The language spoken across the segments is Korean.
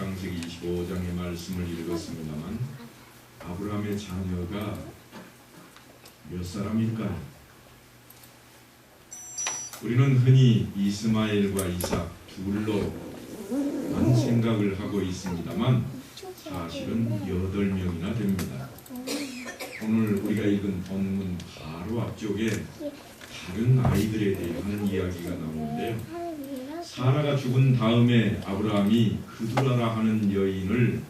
창세기 25장의 말씀을 읽었습니다만 아브라함의 자녀가 몇 사람일까요? 우리는 흔히 이스마엘과 이삭 둘로만 생각을 하고 있습니다만 사실은 8명이나 됩니다. 오늘 우리가 읽은 본문 바로 앞쪽에 다른 아이들에 대한 이야기가 나오는데요. 사라가 죽은 다음에 아브라함이 그두라라 하는 여인을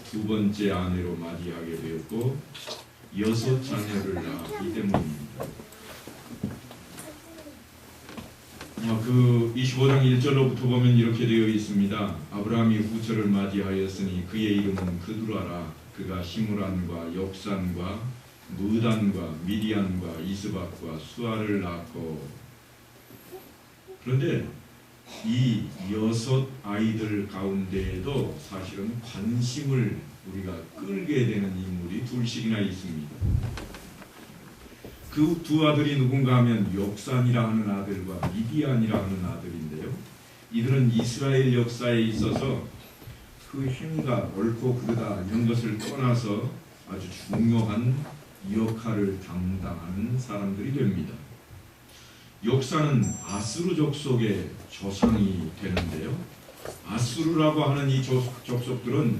두 번째 아내로 맞이하게 되었고 6 자녀를 낳았기 때문입니다. 그 25장 1절로부터 보면 이렇게 되어 있습니다. 아브라함이 후처를 맞이하였으니 그의 이름은 그두라라. 그가 시므란과 역산과 무단과 미디안과 이스박과 수아를 낳고. 그런데 이 6 아이들 가운데에도 사실은 관심을 우리가 끌게 되는 인물이 둘씩이나 있습니다. 그 두 아들이 누군가 하면 역산이라 하는 아들과 미디안이라 하는 아들인데요. 이들은 이스라엘 역사에 있어서 그 행위가 옳고 그르다 이런 것을 떠나서 아주 중요한 역할을 담당하는 사람들이 됩니다. 역사는 아수르 족속의 조상이 되는데요. 아수르라고 하는 이 족속들은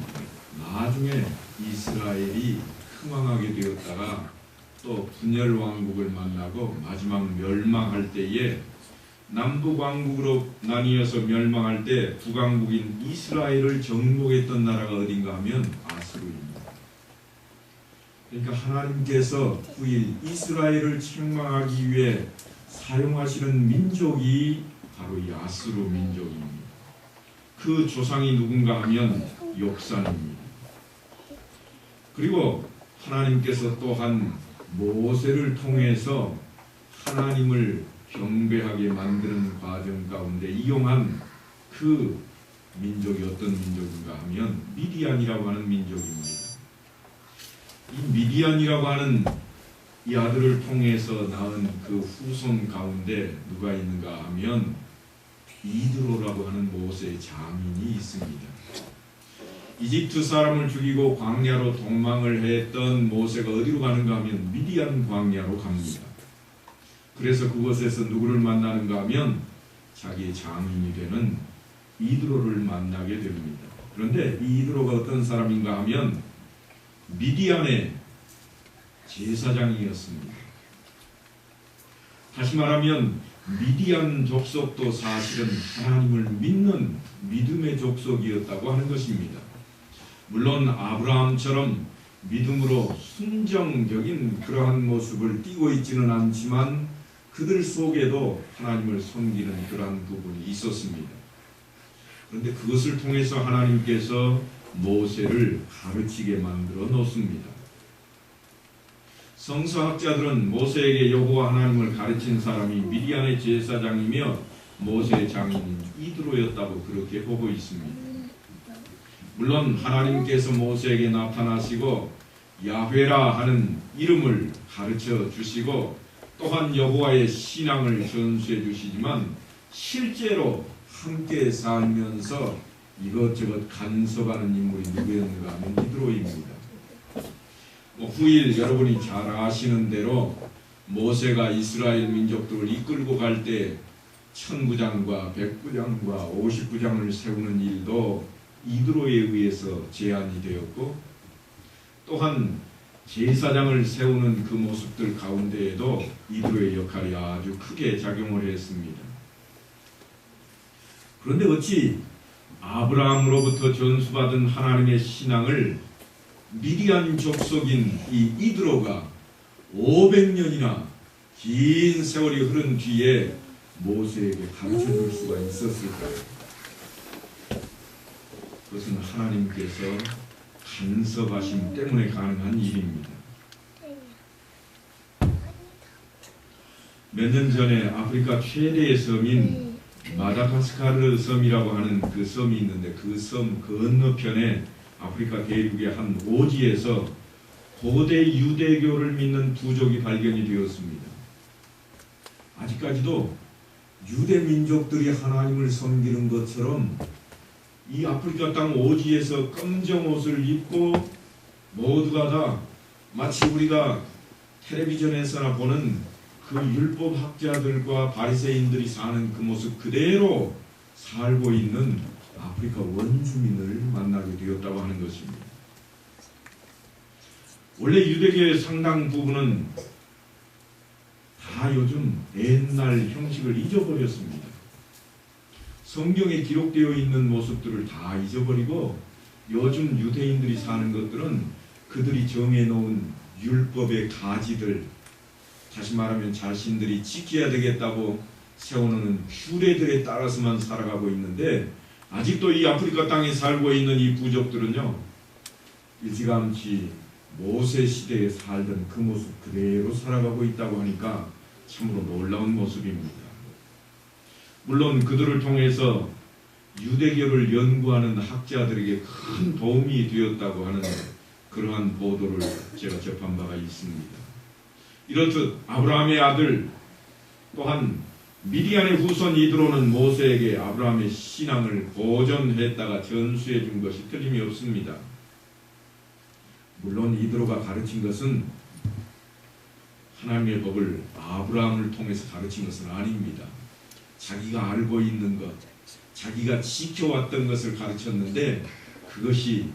나중에 이스라엘이 흥왕하게 되었다가 또 분열 왕국을 만나고 마지막 멸망할 때에 남북 왕국으로 나뉘어서 멸망할 때 북왕국인 이스라엘을 정복했던 나라가 어딘가 하면 아수르입니다. 그러니까 하나님께서 후일 이스라엘을 책망하기 위해 사용하시는 민족이 바로 이 아수르 민족입니다. 그 조상이 누군가 하면 역산입니다. 그리고 하나님께서 또한 모세를 통해서 하나님을 경배하게 만드는 과정 가운데 이용한 그 민족이 어떤 민족인가 하면 미디안이라고 하는 민족입니다. 이 미디안이라고 하는 이 아들을 통해서 낳은 그 후손 가운데 누가 있는가 하면 이드로라고 하는 모세의 장인이 있습니다. 이집트 사람을 죽이고 광야로 도망을 했던 모세가 어디로 가는가 하면 미디안 광야로 갑니다. 그래서 그곳에서 누구를 만나는가 하면 자기의 장인이 되는 이드로를 만나게 됩니다. 그런데 이 이드로가 어떤 사람인가 하면 미디안의 제사장이었습니다. 다시 말하면 미디안 족속도 사실은 하나님을 믿는 믿음의 족속이었다고 하는 것입니다. 물론 아브라함처럼 믿음으로 순정적인 그러한 모습을 띠고 있지는 않지만 그들 속에도 하나님을 섬기는 그러한 부분이 있었습니다. 그런데 그것을 통해서 하나님께서 모세를 가르치게 만들어 놓습니다. 성서학자들은 모세에게 여호와 하나님을 가르친 사람이 미디안의 제사장이며 모세의 장인인 이드로였다고 그렇게 보고 있습니다. 물론 하나님께서 모세에게 나타나시고 야훼라 하는 이름을 가르쳐 주시고 또한 여호와의 신앙을 전수해 주시지만 실제로 함께 살면서 이것저것 간섭하는 인물이 누구였는가 하면 이드로입니다. 후일 여러분이 잘 아시는 대로 모세가 이스라엘 민족들을 이끌고 갈 때 1000부장과 100부장과 50부장을 세우는 일도 이드로에 의해서 제안이 되었고 또한 제사장을 세우는 그 모습들 가운데에도 이드로의 역할이 아주 크게 작용을 했습니다. 그런데 어찌 아브라함으로부터 전수받은 하나님의 신앙을 미디안 족속인 이 이드로가 500년이나 긴 세월이 흐른 뒤에 모세에게 가르쳐줄 수가 있었을까요? 그것은 하나님께서 간섭하심 때문에 가능한 일입니다. 몇 년 전에 아프리카 최대의 섬인 마다가스카르 섬이라고 하는 그 섬이 있는데 그 섬 건너편에 아프리카 대륙의 한 오지에서 고대 유대교를 믿는 부족이 발견이 되었습니다. 아직까지도 유대 민족들이 하나님을 섬기는 것처럼 이 아프리카 땅 오지에서 검정 옷을 입고 모두가 다 마치 우리가 텔레비전에서나 보는 그 율법 학자들과 바리새인들이 사는 그 모습 그대로 살고 있는 아프리카 원주민을 만나게 되었다고 하는 것입니다. 원래 유대교의 상당 부분은 다 요즘 옛날 형식을 잊어버렸습니다. 성경에 기록되어 있는 모습들을 다 잊어버리고 요즘 유대인들이 사는 것들은 그들이 정해놓은 율법의 가지들, 다시 말하면 자신들이 지켜야 되겠다고 세워놓은 규례들에 따라서만 살아가고 있는데, 아직도 이 아프리카 땅에 살고 있는 이 부족들은요, 일찌감치 모세 시대에 살던 그 모습 그대로 살아가고 있다고 하니까 참으로 놀라운 모습입니다. 물론 그들을 통해서 유대교를 연구하는 학자들에게 큰 도움이 되었다고 하는 그러한 보도를 제가 접한 바가 있습니다. 이렇듯 아브라함의 아들 또한 미디안의 후손 이드로는 모세에게 아브라함의 신앙을 보존했다가 전수해 준 것이 틀림이 없습니다. 물론 이드로가 가르친 것은 하나님의 법을 아브라함을 통해서 가르친 것은 아닙니다. 자기가 알고 있는 것, 자기가 지켜왔던 것을 가르쳤는데 그것이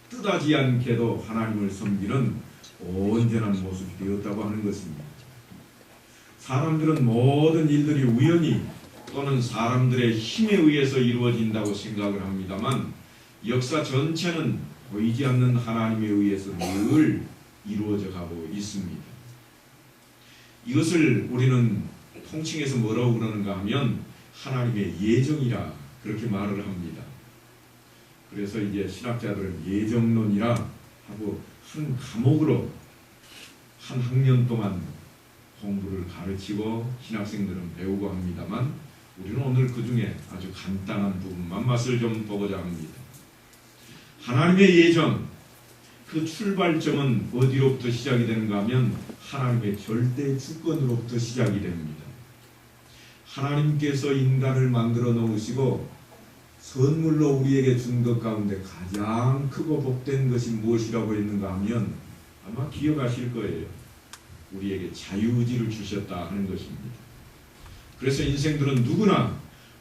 뜻하지 않게도 하나님을 섬기는 온전한 모습이 되었다고 하는 것입니다. 사람들은 모든 일들이 우연히 또는 사람들의 힘에 의해서 이루어진다고 생각을 합니다만 역사 전체는 보이지 않는 하나님에 의해서 늘 이루어져 가고 있습니다. 이것을 우리는 통칭해서 뭐라고 그러는가 하면 하나님의 예정이라 그렇게 말을 합니다. 그래서 이제 신학자들은 예정론이라 하고 한 과목으로 한 학년 동안 공부를 가르치고 신학생들은 배우고 합니다만 우리는 오늘 그 중에 아주 간단한 부분만 맛을 좀 보고자 합니다. 하나님의 예정, 그 출발점은 어디로부터 시작이 되는가 하면 하나님의 절대 주권으로부터 시작이 됩니다. 하나님께서 인간을 만들어 놓으시고 선물로 우리에게 준 것 가운데 가장 크고 복된 것이 무엇이라고 했는가 하면 아마 기억하실 거예요. 우리에게 자유의지를 주셨다 하는 것입니다. 그래서 인생들은 누구나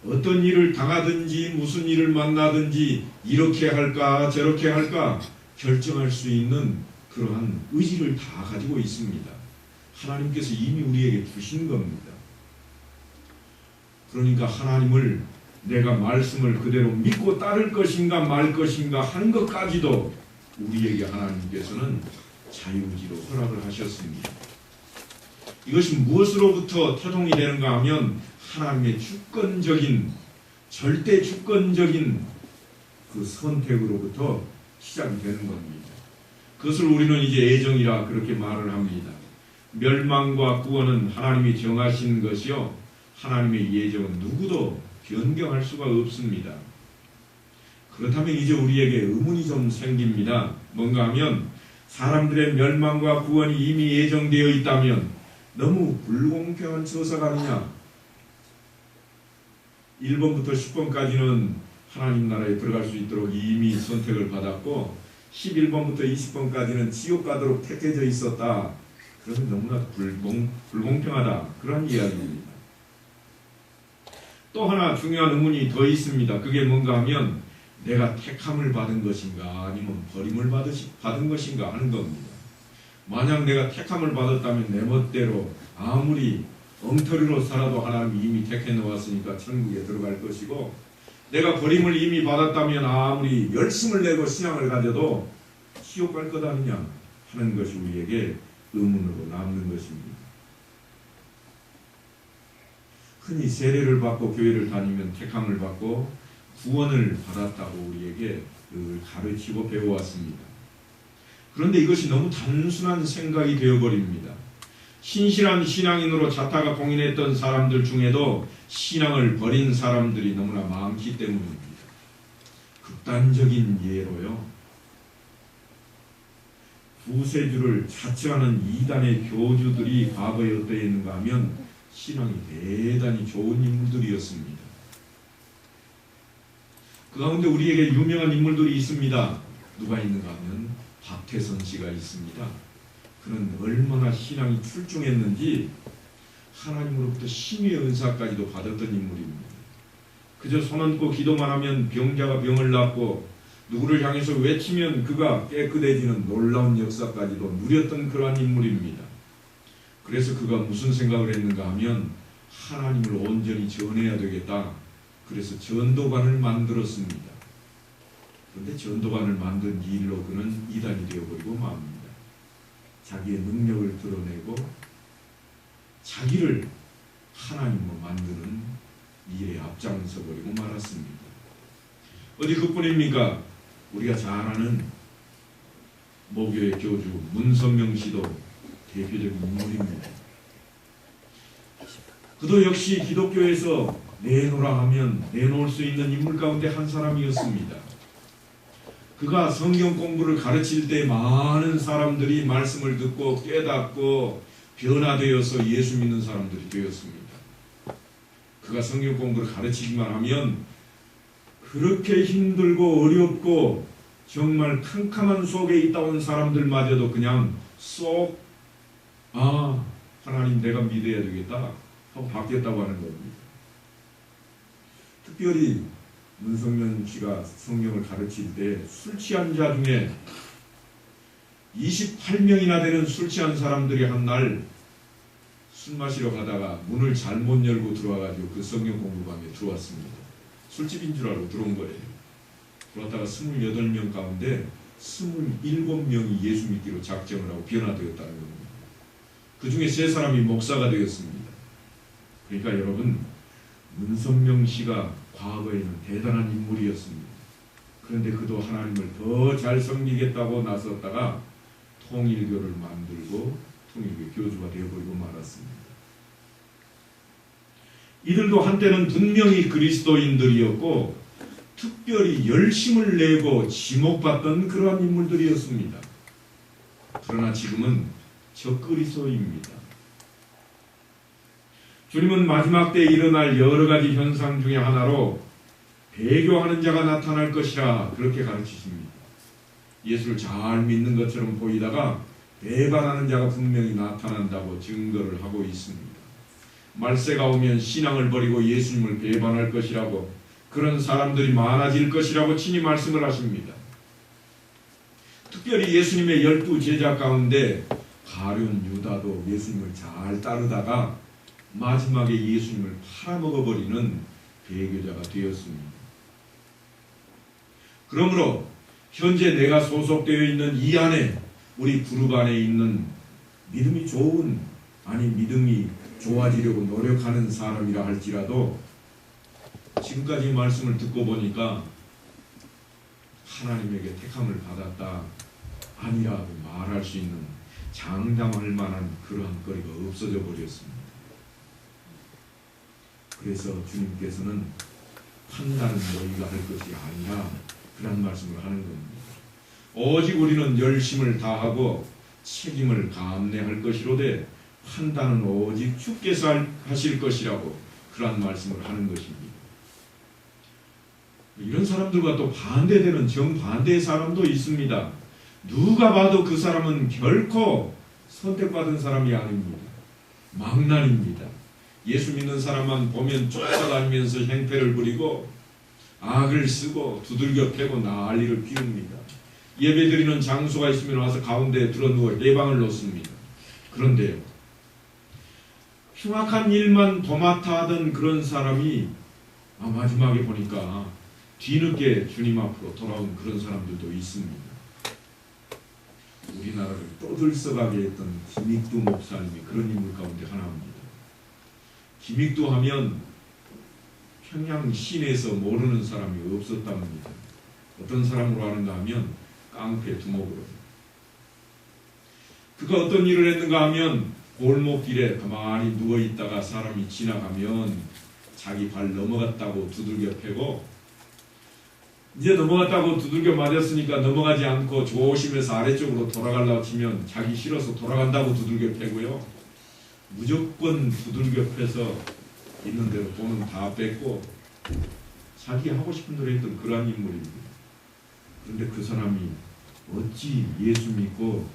어떤 일을 당하든지 무슨 일을 만나든지 이렇게 할까 저렇게 할까 결정할 수 있는 그러한 의지를 다 가지고 있습니다. 하나님께서 이미 우리에게 주신 겁니다. 그러니까 하나님을 내가 말씀을 그대로 믿고 따를 것인가 말 것인가 하는 것까지도 우리에게 하나님께서는 자유의지로 허락을 하셨습니다. 이것이 무엇으로부터 태동이 되는가 하면 하나님의 주권적인 절대 주권적인 그 선택으로부터 시작이 되는 겁니다. 그것을 우리는 이제 애정이라 그렇게 말을 합니다. 멸망과 구원은 하나님이 정하신 것이요 하나님의 예정은 누구도 변경할 수가 없습니다. 그렇다면 이제 우리에게 의문이 좀 생깁니다. 뭔가 하면 사람들의 멸망과 구원이 이미 예정되어 있다면 너무 불공평한 처사가 아니냐. 1번부터 10번까지는 하나님 나라에 들어갈 수 있도록 이미 선택을 받았고 11번부터 20번까지는 지옥 가도록 택해져 있었다. 그러면 너무나 불공평하다. 그런 이야기입니다. 또 하나 중요한 의문이 더 있습니다. 그게 뭔가 하면 내가 택함을 받은 것인가 아니면 버림을 받은 것인가 하는 겁니다. 만약 내가 택함을 받았다면 내 멋대로 아무리 엉터리로 살아도 하나님이 이미 택해 놓았으니까 천국에 들어갈 것이고 내가 버림을 이미 받았다면 아무리 열심을 내고 신앙을 가져도 지옥 갈 것 아니냐 하는 것이 우리에게 의문으로 남는 것입니다. 흔히 세례를 받고 교회를 다니면 택함을 받고 구원을 받았다고 우리에게 늘 가르치고 배워왔습니다. 그런데 이것이 너무 단순한 생각이 되어버립니다. 신실한 신앙인으로 자타가 공인했던 사람들 중에도 신앙을 버린 사람들이 너무나 많기 때문입니다. 극단적인 예로요. 구세주를 자처하는 이단의 교주들이 과거에 어떠했는가 하면 신앙이 대단히 좋은 인물들이었습니다. 그 가운데 우리에게 유명한 인물들이 있습니다. 누가 있는가 하면 박태선 씨가 있습니다. 그는 얼마나 신앙이 출중했는지 하나님으로부터 심의 은사까지도 받았던 인물입니다. 그저 손 얹고 기도만 하면 병자가 병을 낫고 누구를 향해서 외치면 그가 깨끗해지는 놀라운 역사까지도 누렸던 그러한 인물입니다. 그래서 그가 무슨 생각을 했는가 하면 하나님을 온전히 전해야 되겠다. 그래서 전도관을 만들었습니다. 그런데 전도관을 만든 일로 그는 이단이 되어버리고 맙니다. 자기의 능력을 드러내고 자기를 하나님으로 만드는 일에 앞장서 버리고 말았습니다. 어디 그뿐입니까? 우리가 잘 아는 모교의 교주 문선명 씨도 대표적인 인물입니다. 그도 역시 기독교에서 내놓으라 하면 내놓을 수 있는 인물 가운데 한 사람이었습니다. 그가 성경 공부를 가르칠 때 많은 사람들이 말씀을 듣고 깨닫고 변화되어서 예수 믿는 사람들이 되었습니다. 그가 성경 공부를 가르치기만 하면 그렇게 힘들고 어렵고 정말 캄캄한 속에 있다 온 사람들마저도 그냥 쏙 하나님 내가 믿어야 되겠다 하고 바뀌었다고 하는 겁니다. 특별히 문성면 씨가 성경을 가르칠 때 술 취한 자 중에 28명이나 되는 술 취한 사람들이 한 날 술 마시러 가다가 문을 잘못 열고 들어와가지고 그 성경 공부방에 들어왔습니다. 술집인 줄 알고 들어온 거예요. 그러다가 28명 가운데 27명이 예수 믿기로 작정을 하고 변화되었다는 겁니다. 그 중에 3사람이 목사가 되었습니다. 그러니까 여러분 문선명 씨가 과거에는 대단한 인물이었습니다. 그런데 그도 하나님을 더 잘 섬기겠다고 나섰다가 통일교를 만들고 통일교 교주가 되어버리고 말았습니다. 이들도 한때는 분명히 그리스도인들이었고 특별히 열심을 내고 지목받던 그러한 인물들이었습니다. 그러나 지금은 적그리스도입니다. 주님은 마지막 때에 일어날 여러 가지 현상 중에 하나로 배교하는 자가 나타날 것이라 그렇게 가르치십니다. 예수를 잘 믿는 것처럼 보이다가 배반하는 자가 분명히 나타난다고 증거를 하고 있습니다. 말세가 오면 신앙을 버리고 예수님을 배반할 것이라고 그런 사람들이 많아질 것이라고 친히 말씀을 하십니다. 특별히 예수님의 12제자 가운데 가룟 유다도 예수님을 잘 따르다가 마지막에 예수님을 팔아먹어버리는 배교자가 되었습니다. 그러므로 현재 내가 소속되어 있는 이 안에 우리 그룹 안에 있는 믿음이 좋은 믿음이 좋아지려고 노력하는 사람이라 할지라도 지금까지 말씀을 듣고 보니까 하나님에게 택함을 받았다 아니라고 말할 수 있는 장담할 만한 그러한 거리가 없어져 버렸습니다. 그래서 주님께서는 판단은 너희가 할 것이 아니라 그런 말씀을 하는 겁니다. 오직 우리는 열심을 다하고 책임을 감내할 것이로되 판단은 오직 주께서 하실 것이라고 그런 말씀을 하는 것입니다. 이런 사람들과 또 반대되는 정반대의 사람도 있습니다. 누가 봐도 그 사람은 결코 선택받은 사람이 아닙니다. 망난입니다. 예수 믿는 사람만 보면 쫓아다니면서 행패를 부리고 악을 쓰고 두들겨 패고 난리를 피웁니다. 예배드리는 장소가 있으면 와서 가운데에 들어누워 예방을 놓습니다. 그런데요, 흉악한 일만 도맡아 하던 그런 사람이 마지막에 보니까 뒤늦게 주님 앞으로 돌아온 그런 사람들도 있습니다. 우리나라를 떠들썩하게 했던 김익두 목사님이 그런 인물 가운데 하나입니다. 김익두 하면 평양 시내에서 모르는 사람이 없었답니다. 어떤 사람으로 하는가 하면 깡패 두목으로. 그가 어떤 일을 했는가 하면 골목길에 가만히 누워있다가 사람이 지나가면 자기 발 넘어갔다고 두들겨 패고 이제 넘어갔다고 두들겨 맞았으니까 넘어가지 않고 조심해서 아래쪽으로 돌아가려고 치면 자기 싫어서 돌아간다고 두들겨 패고요. 무조건 두들겨 패서 있는 대로 돈은 다 뺏고 자기 하고 싶은 대로 했던 그러한 인물입니다. 그런데 그 사람이 어찌 예수 믿고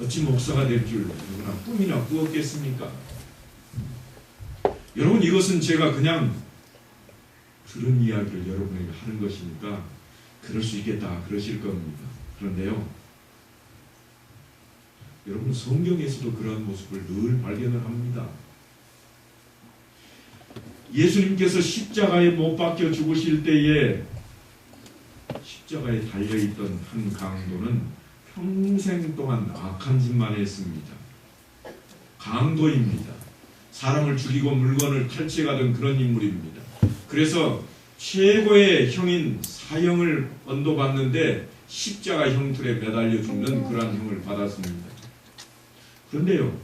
어찌 목사가 될 줄 누구나 꿈이나 꾸었겠습니까? 여러분, 이것은 제가 그냥 들은 이야기를 여러분에게 하는 것이니까 그럴 수 있겠다 그러실 겁니다. 그런데요, 여러분, 성경에서도 그런 모습을 늘 발견을 합니다. 예수님께서 십자가에 못 박혀 죽으실 때에 십자가에 달려있던 한 강도는 평생 동안 악한 짓만 했습니다. 강도입니다. 사람을 죽이고 물건을 탈취해가던 그런 인물입니다. 그래서 최고의 형인 사형을 언도받는데 십자가 형틀에 매달려 죽는 그러한 형을 받았습니다. 그런데요,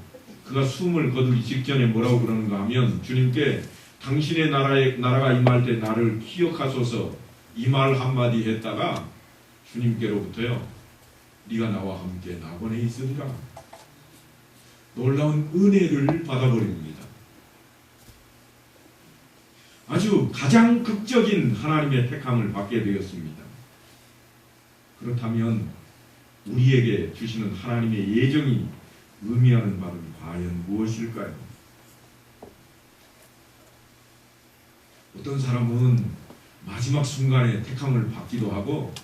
그가 숨을 거두기 직전에 뭐라고 그러는가 하면, 주님께 당신의 나라가 임할 때 나를 기억하소서, 이 말 한마디 했다가 주님께로부터요, 네가 나와 함께 낙원에 있으리라, 놀라운 은혜를 받아버립니다. 아주 가장 극적인 하나님의 택함을 받게 되었습니다. 그렇다면 우리에게 주시는 하나님의 예정이 의미하는 바는 과연 무엇일까요? 어떤 사람은 마지막 순간에 택함을 받기도 하고,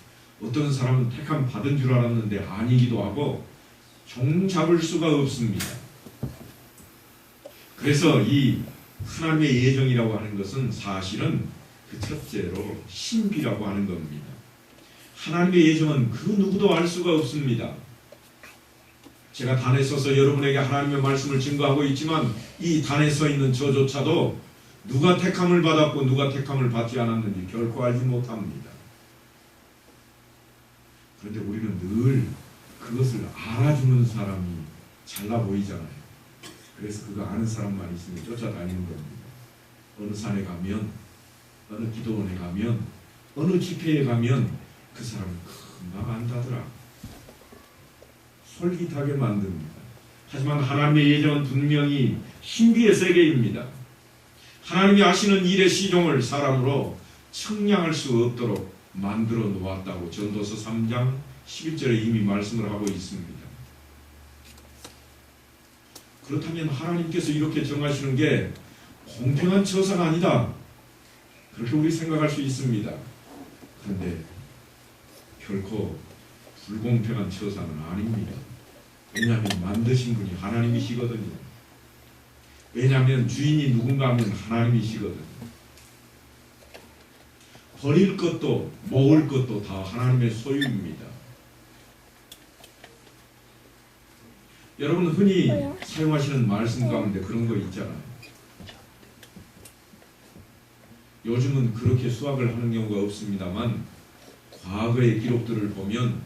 어떤 사람은 택함 받은 줄 알았는데 아니기도 하고, 종잡을 수가 없습니다. 그래서 이 하나님의 예정이라고 하는 것은 사실은 그 첫째로 신비라고 하는 겁니다. 하나님의 예정은 그 누구도 알 수가 없습니다. 제가 단에 서서 여러분에게 하나님의 말씀을 증거하고 있지만, 이 단에 서 있는 저조차도 누가 택함을 받았고 누가 택함을 받지 않았는지 결코 알지 못합니다. 그런데 우리는 늘 그것을 알아주는 사람이 잘나 보이잖아요. 그래서 그거 아는 사람만 있으면 쫓아다니는 겁니다. 어느 산에 가면, 어느 기도원에 가면, 어느 집회에 가면 그 사람을 금방 안다더라. 솔깃하게 만듭니다. 하지만 하나님의 예정은 분명히 신비의 세계입니다. 하나님이 하시는 일의 시종을 사람으로 측량할 수 없도록 만들어 놓았다고 전도서 3장 11절에 이미 말씀을 하고 있습니다. 그렇다면 하나님께서 이렇게 정하시는 게 공평한 처사가 아니다, 그렇게 우리 생각할 수 있습니다. 그런데 결코 불공평한 처사는 아닙니다. 왜냐하면 만드신 분이 하나님이시거든요. 왜냐하면 주인이 누군가 하면 하나님이시거든요. 버릴 것도 모을 것도 다 하나님의 소유입니다. 여러분, 흔히 사용하시는 말씀 가운데 그런 거 있잖아요. 요즘은 그렇게 수학을 하는 경우가 없습니다만, 과거의 기록들을 보면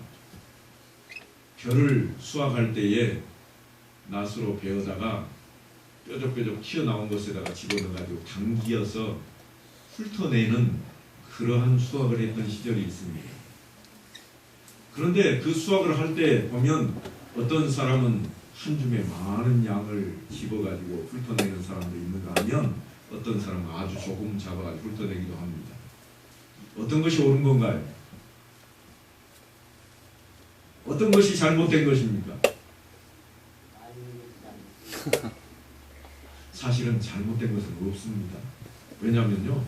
별을 수확할 때에 낫으로 베어다가 뾰족뾰족 튀어나온 것에다가 집어넣어가지고 당기어서 훑어내는 그러한 수확을 했던 시절이 있습니다. 그런데 그 수확을 할 때 보면 어떤 사람은 한 줌에 많은 양을 집어가지고 훑어내는 사람도 있는가 하면, 어떤 사람은 아주 조금 잡아가지고 훑어내기도 합니다. 어떤 것이 옳은 건가요? 어떤 것이 잘못된 것입니까? 사실은 잘못된 것은 없습니다. 왜냐하면요,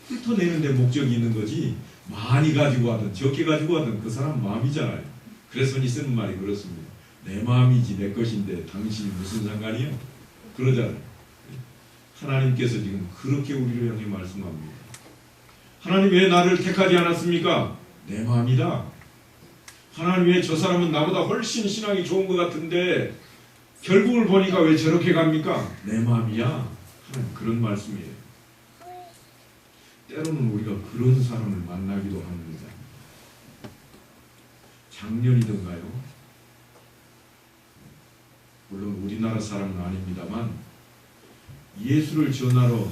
훑어내는 데 목적이 있는 거지 많이 가지고 하든 적게 가지고 하든 그 사람 마음이잖아요. 그래서 흔히 쓰는 말이 그렇습니다. 내 마음이지 내 것인데 당신이 무슨 상관이요? 그러잖아요. 하나님께서 지금 그렇게 우리를 향해 말씀합니다. 하나님 왜 나를 택하지 않았습니까? 내 마음이다. 하나님 왜 저 사람은 나보다 훨씬 신앙이 좋은 것 같은데 결국을 보니까 왜 저렇게 갑니까? 내 마음이야. 하나님 그런 말씀이에요. 때로는 우리가 그런 사람을 만나기도 합니다. 작년이던가요? 물론 우리나라 사람은 아닙니다만, 예수를 전하러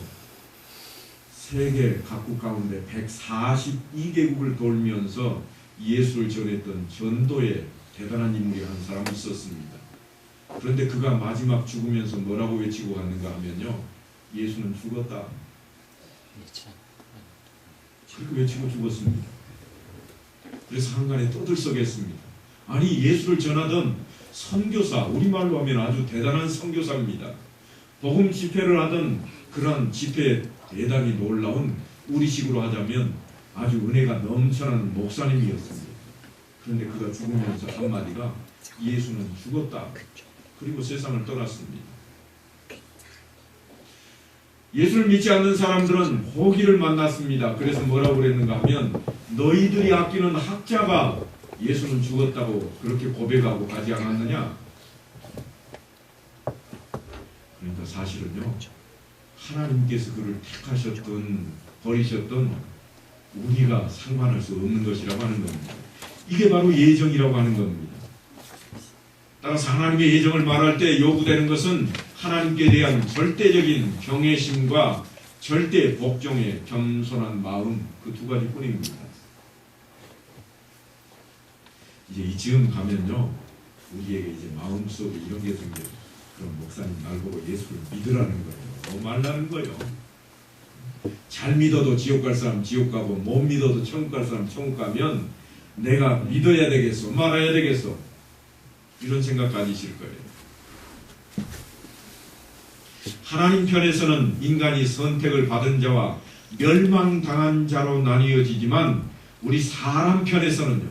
세계 각국 가운데 142개국을 돌면서 예수를 전했던 전도의 대단한 인물이 한 사람이 있었습니다. 그런데 그가 마지막 죽으면서 뭐라고 외치고 갔는가 하면요, 예수는 죽었다. 그렇게 외치고 죽었습니다. 그래서 한간에 떠들썩했습니다. 아니 예수를 전하던 선교사, 우리말로 하면 아주 대단한 선교사입니다. 복음 집회를 하던 그런 집회 대단히 놀라운 우리식으로 하자면 아주 은혜가 넘쳐나는 목사님이었습니다. 그런데 그가 죽으면서 한마디가 예수는 죽었다. 그리고 세상을 떠났습니다. 예수를 믿지 않는 사람들은 호기를 만났습니다. 그래서 뭐라고 그랬는가 하면 너희들이 아끼는 학자가 예수는 죽었다고 그렇게 고백하고 가지 않았느냐? 그러니까 사실은요, 하나님께서 그를 택하셨든 버리셨든 우리가 상관할 수 없는 것이라고 하는 겁니다. 이게 바로 예정이라고 하는 겁니다. 따라서 하나님의 예정을 말할 때 요구되는 것은 하나님께 대한 절대적인 경외심과 절대 복종의 겸손한 마음, 그 두 가지뿐입니다. 이제 이쯤 가면요, 우리에게 이제 마음속에 이런 게 생겨요. 그럼 목사님 날 보고 예수를 믿으라는 거예요. 뭐 말라는 거예요. 잘 믿어도 지옥 갈 사람 지옥 가고 못 믿어도 천국 갈 사람 천국 가면 내가 믿어야 되겠어, 말아야 되겠어, 이런 생각 가지실 거예요. 하나님 편에서는 인간이 선택을 받은 자와 멸망당한 자로 나뉘어지지만 우리 사람 편에서는요,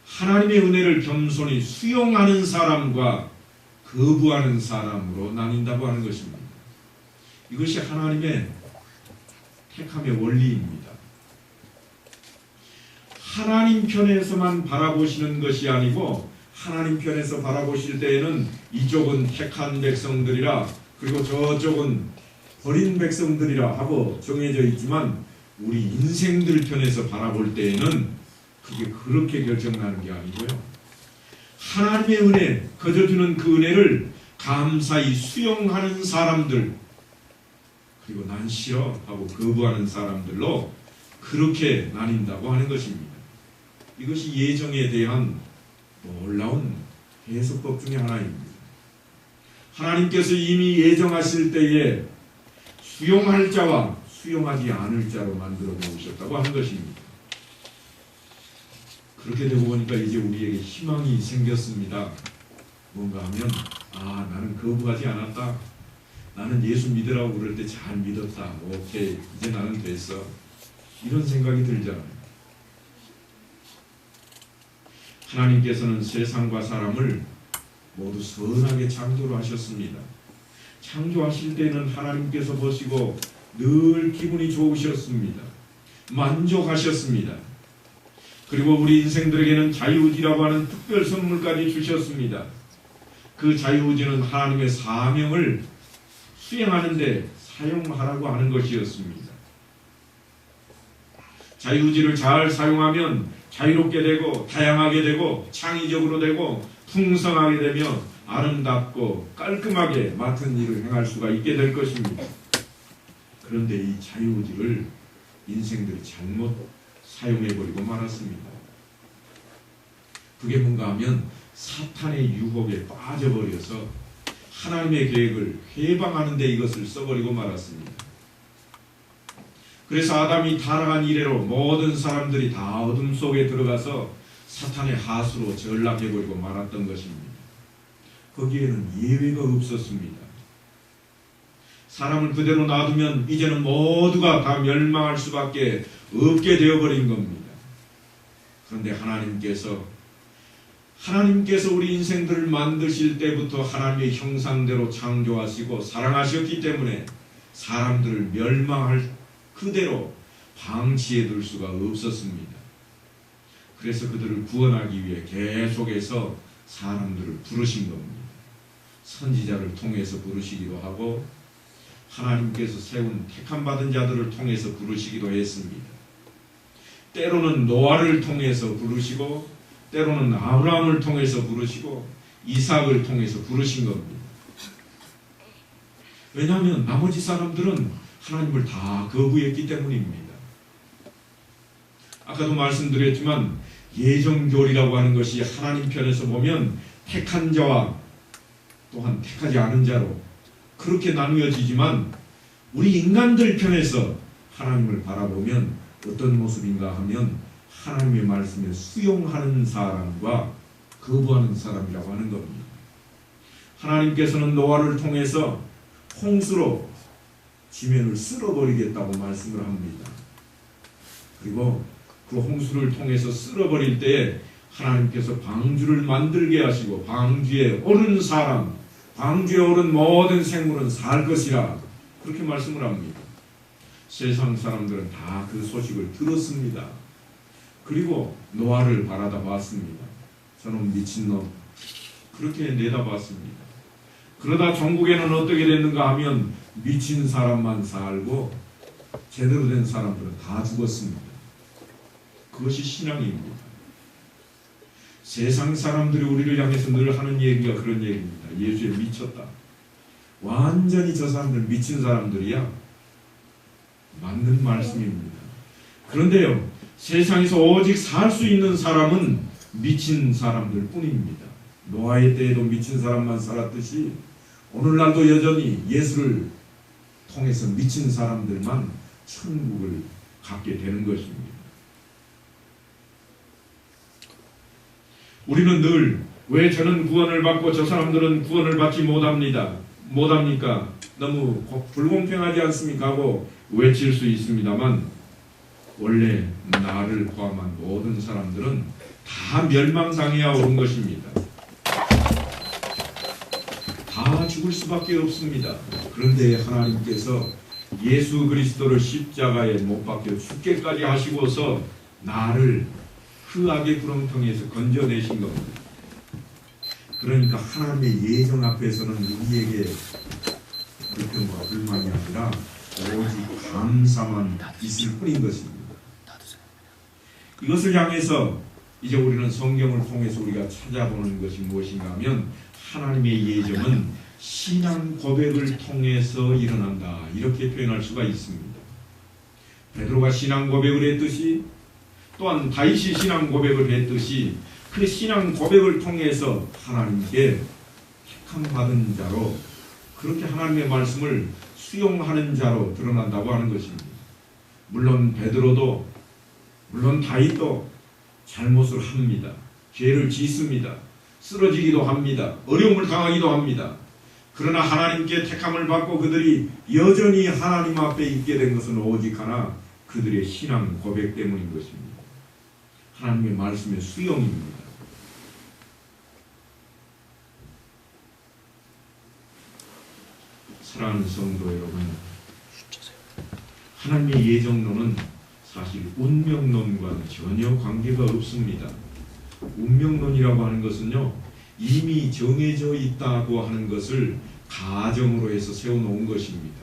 하나님의 은혜를 겸손히 수용하는 사람과 거부하는 사람으로 나뉜다고 하는 것입니다. 이것이 하나님의 택함의 원리입니다. 하나님 편에서만 바라보시는 것이 아니고 하나님 편에서 바라보실 때에는 이쪽은 택한 백성들이라 그리고 저쪽은 버린 백성들이라 하고 정해져 있지만 우리 인생들 편에서 바라볼 때에는 그게 그렇게 결정나는 게 아니고요. 하나님의 은혜, 거저주는 그 은혜를 감사히 수용하는 사람들, 그리고 난 싫어 하고 거부하는 사람들로 그렇게 나뉜다고 하는 것입니다. 이것이 예정에 대한 놀라운 해석법 중에 하나입니다. 하나님께서 이미 예정하실 때에 수용할 자와 수용하지 않을 자로 만들어 놓으셨다고 하는 것입니다. 그렇게 되고 보니까 이제 우리에게 희망이 생겼습니다. 뭔가 하면 나는 거부하지 않았다. 나는 예수 믿으라고 그럴 때 잘 믿었다. 오케이, 이제 나는 됐어. 이런 생각이 들잖아요. 하나님께서는 세상과 사람을 모두 선하게 창조를 하셨습니다. 창조하실 때는 하나님께서 보시고 늘 기분이 좋으셨습니다. 만족하셨습니다. 그리고 우리 인생들에게는 자유의지라고 하는 특별 선물까지 주셨습니다. 그 자유의지는 하나님의 사명을 수행하는 데 사용하라고 하는 것이었습니다. 자유의지를 잘 사용하면 자유롭게 되고 다양하게 되고 창의적으로 되고 풍성하게 되며 아름답고 깔끔하게 맡은 일을 행할 수가 있게 될 것입니다. 그런데 이 자유의지를 인생들이 잘못 사용해버리고 말았습니다. 그게 뭔가 하면 사탄의 유혹에 빠져버려서 하나님의 계획을 해방하는 데 이것을 써버리고 말았습니다. 그래서 아담이 타락한 이래로 모든 사람들이 다 어둠 속에 들어가서 사탄의 하수로 전락해버리고 말았던 것입니다. 거기에는 예외가 없었습니다. 사람을 그대로 놔두면 이제는 모두가 다 멸망할 수밖에 없게 되어버린 겁니다. 그런데 하나님께서 우리 인생들을 만드실 때부터 하나님의 형상대로 창조하시고 사랑하셨기 때문에 사람들을 멸망할 그대로 방치해 둘 수가 없었습니다. 그래서 그들을 구원하기 위해 계속해서 사람들을 부르신 겁니다. 선지자를 통해서 부르시기도 하고 하나님께서 세운 택함받은 자들을 통해서 부르시기도 했습니다. 때로는 노아를 통해서 부르시고 때로는 아브라함을 통해서 부르시고 이삭을 통해서 부르신 겁니다. 왜냐하면 나머지 사람들은 하나님을 다 거부했기 때문입니다. 아까도 말씀드렸지만 예정교리라고 하는 것이 하나님 편에서 보면 택한 자와 또한 택하지 않은 자로 그렇게 나누어지지만 우리 인간들 편에서 하나님을 바라보면 어떤 모습인가 하면 하나님의 말씀에 수용하는 사람과 거부하는 사람이라고 하는 겁니다. 하나님께서는 노아를 통해서 홍수로 지면을 쓸어버리겠다고 말씀을 합니다. 그리고 그 홍수를 통해서 쓸어버릴 때에 하나님께서 방주를 만들게 하시고 방주에 오른 사람, 방주에 오른 모든 생물은 살 것이라 그렇게 말씀을 합니다. 세상 사람들은 다 그 소식을 들었습니다. 그리고 노아를 바라다 봤습니다. 저놈 미친놈 그렇게 내다봤습니다. 그러다 전국에는 어떻게 됐는가 하면 미친 사람만 살고 제대로 된 사람들은 다 죽었습니다. 그것이 신앙입니다. 세상 사람들이 우리를 향해서 늘 하는 얘기가 그런 얘기입니다. 예수에 미쳤다. 완전히 저 사람들 미친 사람들이야. 맞는 말씀입니다. 그런데요, 세상에서 오직 살 수 있는 사람은 미친 사람들 뿐입니다. 노아의 때에도 미친 사람만 살았듯이 오늘날도 여전히 예수를 통해서 미친 사람들만 천국을 갖게 되는 것입니다. 우리는 늘 왜 저는 구원을 받고 저 사람들은 구원을 받지 못합니까? 너무 불공평하지 않습니까? 하고 외칠 수 있습니다만 원래 나를 포함한 모든 사람들은 다 멸망당해야 오는 것입니다. 다 죽을 수밖에 없습니다. 그런데 하나님께서 예수 그리스도를 십자가에 못 박혀 죽게까지 하시고서 나를 그 악의 구렁텅이에서 건져내신 겁니다. 그러니까 하나님의 예정 앞에서는 우리에게 불평과 불만이 아니라 오직 감사만 있을 뿐인 것입니다. 이것을 향해서 이제 우리는 성경을 통해서 우리가 찾아보는 것이 무엇인가 하면 하나님의 예정은 신앙 고백을 통해서 일어난다. 이렇게 표현할 수가 있습니다. 베드로가 신앙 고백을 했듯이 또한 다윗이 신앙 고백을 했듯이 그 신앙 고백을 통해서 하나님께 택함 받은 자로 그렇게 하나님의 말씀을 수용하는 자로 드러난다고 하는 것입니다. 물론 베드로도 물론 다윗도 잘못을 합니다. 죄를 짓습니다. 쓰러지기도 합니다. 어려움을 당하기도 합니다. 그러나 하나님께 택함을 받고 그들이 여전히 하나님 앞에 있게 된 것은 오직 하나 그들의 신앙 고백 때문인 것입니다. 하나님의 말씀의 수용입니다. 사랑하는 성도 여러분, 하나님의 예정론은 사실 운명론과는 전혀 관계가 없습니다. 운명론이라고 하는 것은요, 이미 정해져 있다고 하는 것을 가정으로 해서 세워놓은 것입니다.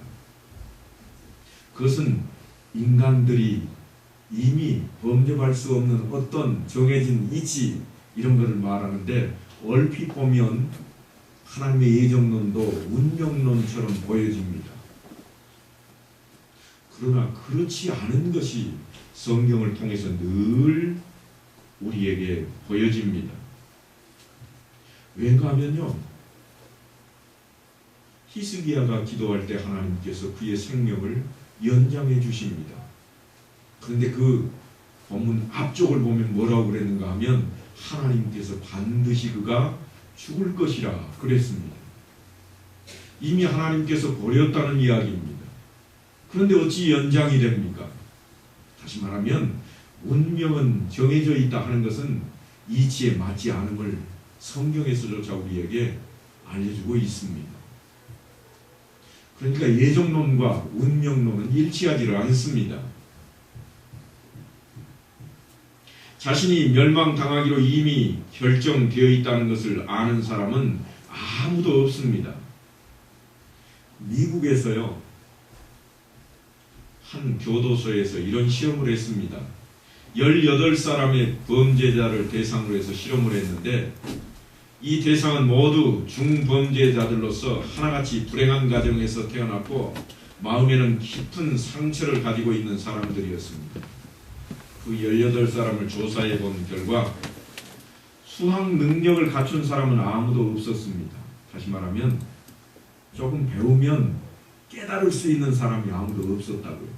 그것은 인간들이 이미 범접할 수 없는 어떤 정해진 이치 이런 것을 말하는데 얼핏 보면 하나님의 예정론도 운명론처럼 보여집니다. 그러나 그렇지 않은 것이 성경을 통해서 늘 우리에게 보여집니다. 왜인가 하면요, 히스기야가 기도할 때 하나님께서 그의 생명을 연장해 주십니다. 그런데 그 본문 앞쪽을 보면 뭐라고 그랬는가 하면 하나님께서 반드시 그가 죽을 것이라 그랬습니다. 이미 하나님께서 버렸다는 이야기입니다. 그런데 어찌 연장이 됩니까? 다시 말하면 운명은 정해져 있다 하는 것은 이치에 맞지 않음을 성경에서조차 우리에게 알려주고 있습니다. 그러니까 예정론과 운명론은 일치하지를 않습니다. 자신이 멸망당하기로 이미 결정되어 있다는 것을 아는 사람은 아무도 없습니다. 미국에서요, 한 교도소에서 이런 시험을 했습니다. 18사람의 범죄자를 대상으로 해서 실험을 했는데 이 대상은 모두 중범죄자들로서 하나같이 불행한 가정에서 태어났고 마음에는 깊은 상처를 가지고 있는 사람들이었습니다. 그 18사람을 조사해 본 결과 수학 능력을 갖춘 사람은 아무도 없었습니다. 다시 말하면 조금 배우면 깨달을 수 있는 사람이 아무도 없었다고요.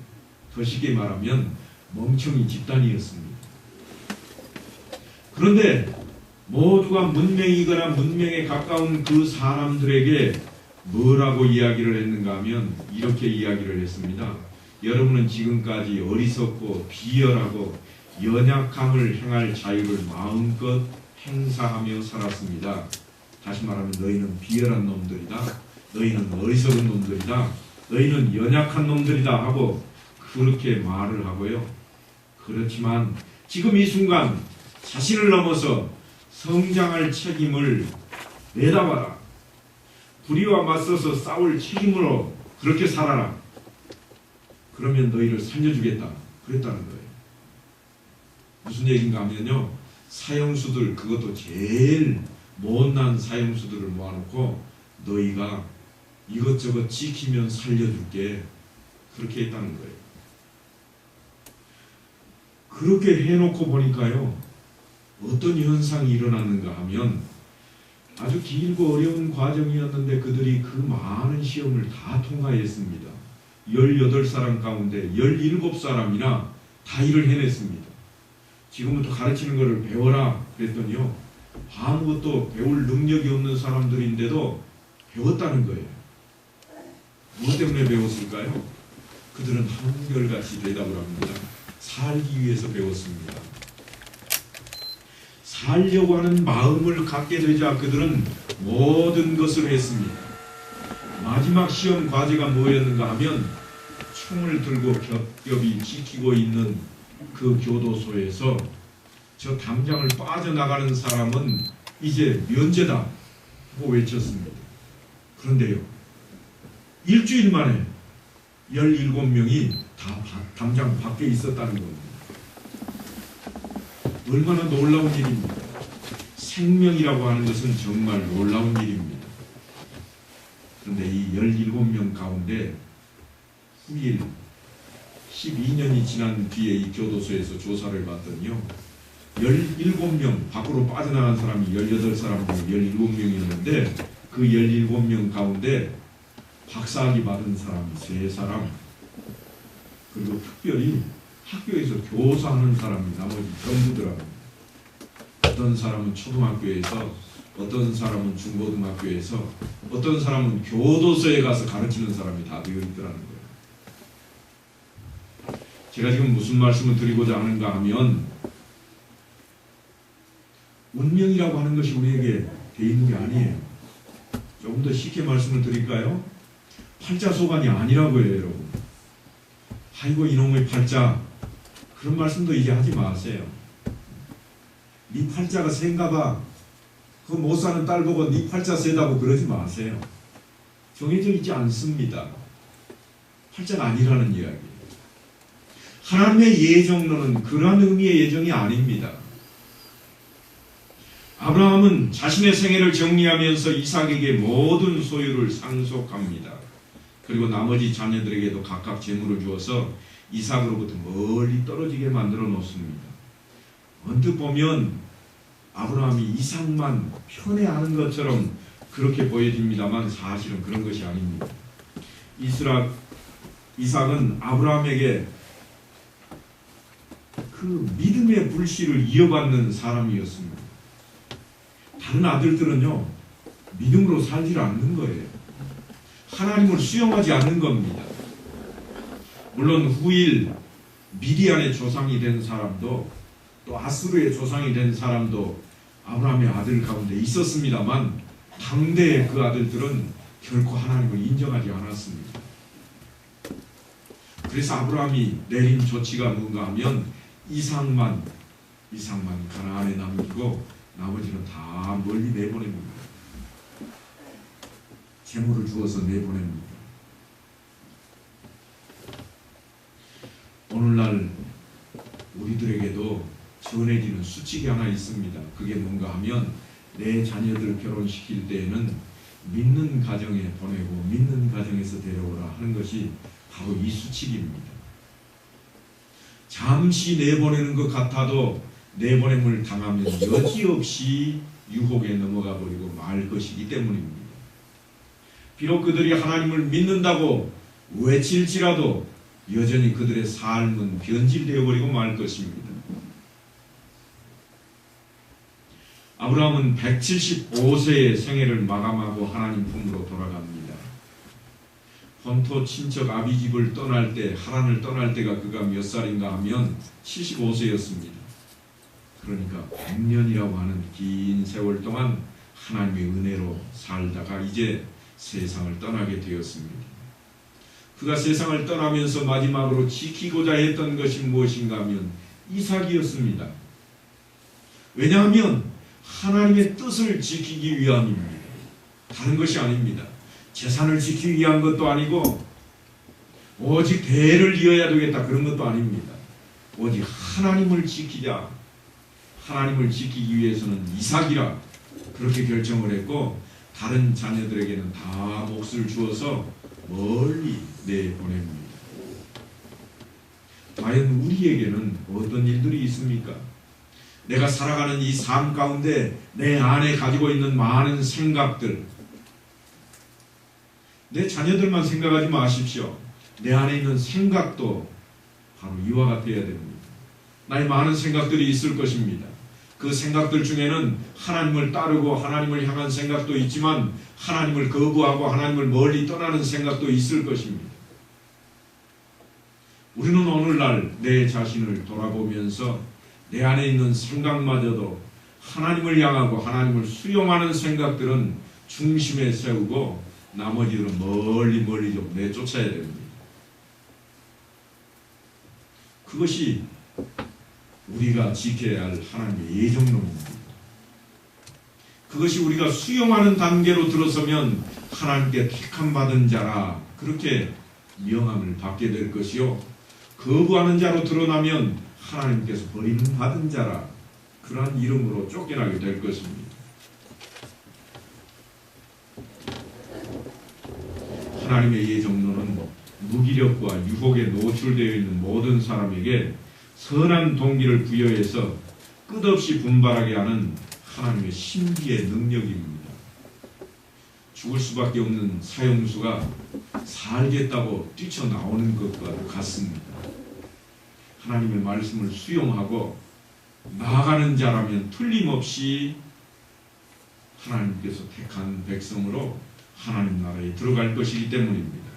더 쉽게 말하면 멍청이 집단이었습니다. 그런데 모두가 문명이거나 문명에 가까운 그 사람들에게 뭐라고 이야기를 했는가 하면 이렇게 이야기를 했습니다. 여러분은 지금까지 어리석고 비열하고 연약함을 행할 자유를 마음껏 행사하며 살았습니다. 다시 말하면 너희는 비열한 놈들이다. 너희는 어리석은 놈들이다. 너희는 연약한 놈들이다 하고 그렇게 말을 하고요. 그렇지만 지금 이 순간 자신을 넘어서 성장할 책임을 내다봐라. 불의와 맞서서 싸울 책임으로 그렇게 살아라. 그러면 너희를 살려주겠다. 그랬다는 거예요. 무슨 얘기인가 하면요. 사형수들, 그것도 제일 못난 사형수들을 모아놓고 너희가 이것저것 지키면 살려줄게. 그렇게 했다는 거예요. 그렇게 해놓고 보니까요. 어떤 현상이 일어났는가 하면 아주 길고 어려운 과정이었는데 그들이 그 많은 시험을 다 통과했습니다. 18사람 가운데 17사람이나 다 일을 해냈습니다. 지금부터 가르치는 것을 배워라 그랬더니요. 아무것도 배울 능력이 없는 사람들인데도 배웠다는 거예요. 무엇 때문에 배웠을까요? 그들은 한결같이 대답을 합니다. 살기 위해서 배웠습니다. 살려고 하는 마음을 갖게 되자 그들은 모든 것을 했습니다. 마지막 시험 과제가 뭐였는가 하면 총을 들고 겹겹이 지키고 있는 그 교도소에서 저 담장을 빠져나가는 사람은 이제 면제다 하고 외쳤습니다. 그런데요. 일주일 만에 17명이 다 담장 밖에 있었다는 겁니다. 얼마나 놀라운 일입니까? 생명이라고 하는 것은 정말 놀라운 일입니다. 그런데 이 17명 가운데 후일 12년이 지난 뒤에 이 교도소에서 조사를 받더니요. 17명, 밖으로 빠져나간 사람이 18사람 중에 17명이었는데 그 17명 가운데 박사학위 받은 사람이 3사람, 그리고 특별히 학교에서 교사하는 사람이 나머지 전부더라고요. 어떤 사람은 초등학교에서, 어떤 사람은 중고등학교에서, 어떤 사람은 교도소에 가서 가르치는 사람이 다 되어 있더라는 거예요. 제가 지금 무슨 말씀을 드리고자 하는가 하면 운명이라고 하는 것이 우리에게 돼 있는 게 아니에요. 조금 더 쉽게 말씀을 드릴까요? 팔자소관이 아니라고요, 여러분. 아이고 이놈의 팔자, 그런 말씀도 이제 하지 마세요. 네 팔자가 센가봐. 그 못 사는 딸 보고 네 팔자 세다고 그러지 마세요. 정해져 있지 않습니다. 팔자가 아니라는 이야기. 하나님의 예정론은 그러한 의미의 예정이 아닙니다. 아브라함은 자신의 생애를 정리하면서 이삭에게 모든 소유를 상속합니다. 그리고 나머지 자녀들에게도 각각 재물을 주어서 이삭으로부터 멀리 떨어지게 만들어 놓습니다. 언뜻 보면 아브라함이 이삭만 편애하는 것처럼 그렇게 보여집니다만 사실은 그런 것이 아닙니다. 이삭은 아브라함에게 그 믿음의 불씨를 이어받는 사람이었습니다. 다른 아들들은요, 믿음으로 살지 않는 거예요. 하나님을 수용하지 않는 겁니다. 물론 후일 미디안의 조상이 된 사람도 또 아수르의 조상이 된 사람도 아브라함의 아들 가운데 있었습니다만 당대의 그 아들들은 결코 하나님을 인정하지 않았습니다. 그래서 아브라함이 내린 조치가 뭔가 하면 이삭만 가나안에 남기고 나머지는 다 멀리 내보냅니다. 재물을 주어서 내보냅니다. 오늘날 우리들에게도 전해지는 수칙이 하나 있습니다. 그게 뭔가 하면 내 자녀들 결혼시킬 때에는 믿는 가정에 보내고 믿는 가정에서 데려오라 하는 것이 바로 이 수칙입니다. 잠시 내보내는 것 같아도 내보냄을 당하면 여지없이 유혹에 넘어가 버리고 말 것이기 때문입니다. 비록 그들이 하나님을 믿는다고 외칠지라도 여전히 그들의 삶은 변질되어 버리고 말 것입니다. 아브라함은 175세의 생애를 마감하고 하나님 품으로 돌아갑니다. 본토 친척 아비집을 떠날 때, 하란을 떠날 때가 그가 몇 살인가 하면 75세였습니다. 그러니까 100년이라고 하는 긴 세월 동안 하나님의 은혜로 살다가 이제 세상을 떠나게 되었습니다. 그가 세상을 떠나면서 마지막으로 지키고자 했던 것이 무엇인가 하면 이삭이었습니다. 왜냐하면 하나님의 뜻을 지키기 위함입니다. 다른 것이 아닙니다. 재산을 지키기 위한 것도 아니고 오직 대를 이어야 되겠다 그런 것도 아닙니다. 오직 하나님을 지키자. 하나님을 지키기 위해서는 이삭이라 그렇게 결정을 했고 다른 자녀들에게는 다 몫을 주어서 멀리 내보냅니다. 과연 우리에게는 어떤 일들이 있습니까? 내가 살아가는 이 삶 가운데 내 안에 가지고 있는 많은 생각들, 내 자녀들만 생각하지 마십시오. 내 안에 있는 생각도 바로 이와 같아야 됩니다. 나의 많은 생각들이 있을 것입니다. 그 생각들 중에는 하나님을 따르고 하나님을 향한 생각도 있지만 하나님을 거부하고 하나님을 멀리 떠나는 생각도 있을 것입니다. 우리는 오늘날 내 자신을 돌아보면서 내 안에 있는 생각마저도 하나님을 향하고 하나님을 수용하는 생각들은 중심에 세우고 나머지들은 멀리 좀 내쫓아야 됩니다. 그것이 우리가 지켜야 할 하나님의 예정론입니다. 그것이 우리가 수용하는 단계로 들어서면 하나님께 택함받은 자라 그렇게 명함을 받게 될 것이요, 거부하는 자로 드러나면 하나님께서 버림받은 자라 그러한 이름으로 쫓겨나게 될 것입니다. 하나님의 예정론은 무기력과 유혹에 노출되어 있는 모든 사람에게 선한 동기를 부여해서 끝없이 분발하게 하는 하나님의 신비의 능력입니다. 죽을 수밖에 없는 사형수가 살겠다고 뛰쳐나오는 것과 같습니다. 하나님의 말씀을 수용하고 나아가는 자라면 틀림없이 하나님께서 택한 백성으로 하나님 나라에 들어갈 것이기 때문입니다.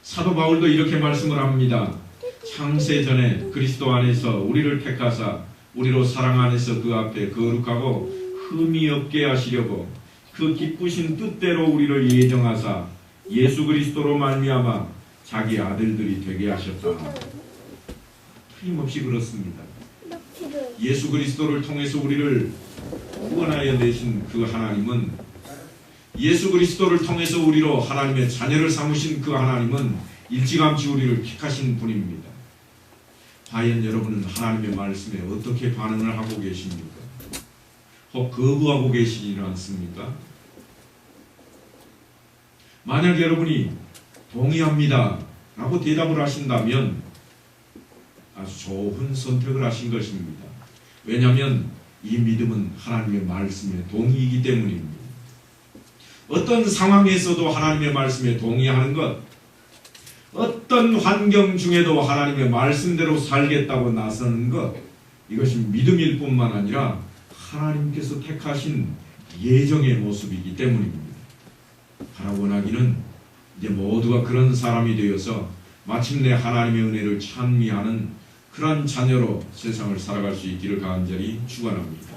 사도 바울도 이렇게 말씀을 합니다. 창세전에 그리스도 안에서 우리를 택하사 우리로 사랑 안에서 그 앞에 거룩하고 흠이 없게 하시려고 그 기쁘신 뜻대로 우리를 예정하사 예수 그리스도로 말미암아 자기 아들들이 되게 하셨다. 틀림없이 그렇습니다. 예수 그리스도를 통해서 우리를 구원하여 내신 그 하나님은, 예수 그리스도를 통해서 우리로 하나님의 자녀를 삼으신 그 하나님은 일찌감치 우리를 택하신 분입니다. 과연 여러분은 하나님의 말씀에 어떻게 반응을 하고 계십니까? 혹 거부하고 계시지는 않습니까? 만약 여러분이 동의합니다 라고 대답을 하신다면 아주 좋은 선택을 하신 것입니다. 왜냐하면 이 믿음은 하나님의 말씀에 동의이기 때문입니다. 어떤 상황에서도 하나님의 말씀에 동의하는 것, 어떤 환경 중에도 하나님의 말씀대로 살겠다고 나서는 것, 이것이 믿음일 뿐만 아니라 하나님께서 택하신 예정의 모습이기 때문입니다. 하나 원하기는 이제 모두가 그런 사람이 되어서 마침내 하나님의 은혜를 찬미하는 그런 자녀로 세상을 살아갈 수 있기를 간절히 축원합니다.